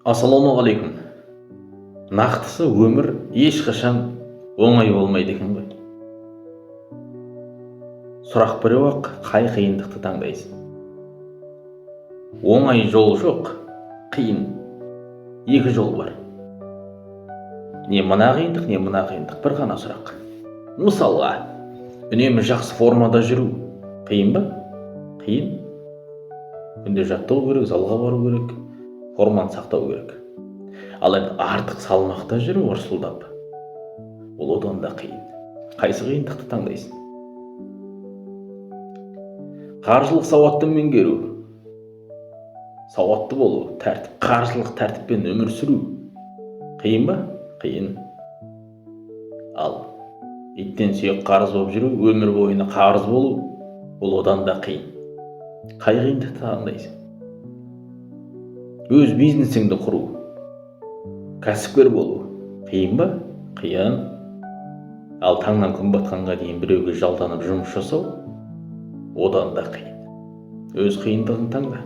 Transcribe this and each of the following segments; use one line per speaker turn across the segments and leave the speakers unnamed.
Ассалаумағалейкум. Нақтысы өмір ешқашан оңай болмайды екен ғой. Сұрақ біреу-ақ, қай қиындықты таңдайсың? Оңай жол жоқ, қиын. Екі жол бар. Не мына қиындық, не мына қиындық. Бір ғана сұрақ. Мысалға, үнемі жақсы формада жүру қиын ба? Қиын. Күнде жаттау керек, залға бару керек, форманы сақтау керек. Ал енді артық салмақта жүру ырсылдап, ол одан да қиын. Қайсы қиындықты таңдайсың? Қаржылық сауатты меңгеру, сауатты болу, қаржылық тәртіппен өмір сүру қиын ба? Қиын. Ал иттен сүйек қарыз болып жүру, өмір бойына қарыз болу, ол одан да қиын. Қай қиындықты таңдайсың? Өз бизнесіңді құру, кәсіпкер болу қиын ба? Қиын. Ал таңнан күн батқанға дейін біреуге жалданып жұмыс жасау одан да қиын. Өз қиындығын таңда.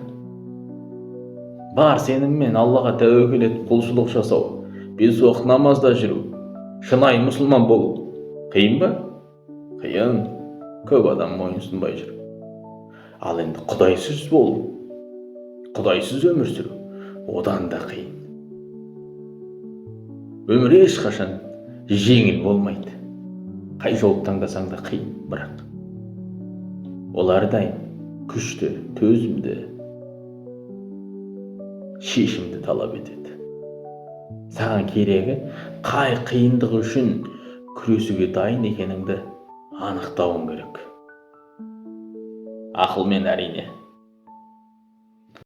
Бар сеніммен Аллаға тәуекел етіп құлшылық жасау, 5 уақыт намазда жүру, шынайы мұсылман болу қиын ба? Қиын. Көп адам мойынсұнбай жүр. Ал енді құдайсыз болу, құдайсыз өмір сүру одан да қиын. Өмір ешқашан жеңіл болмайды. Қай жолды таңдасаң да қиын, бірақ ол әрдайым күшті, төзімді, шешімді талап етеді. Саған керегі қай қиындық үшін күресуге дайын екеніңді анықтауың керек. Ақылмен әрине.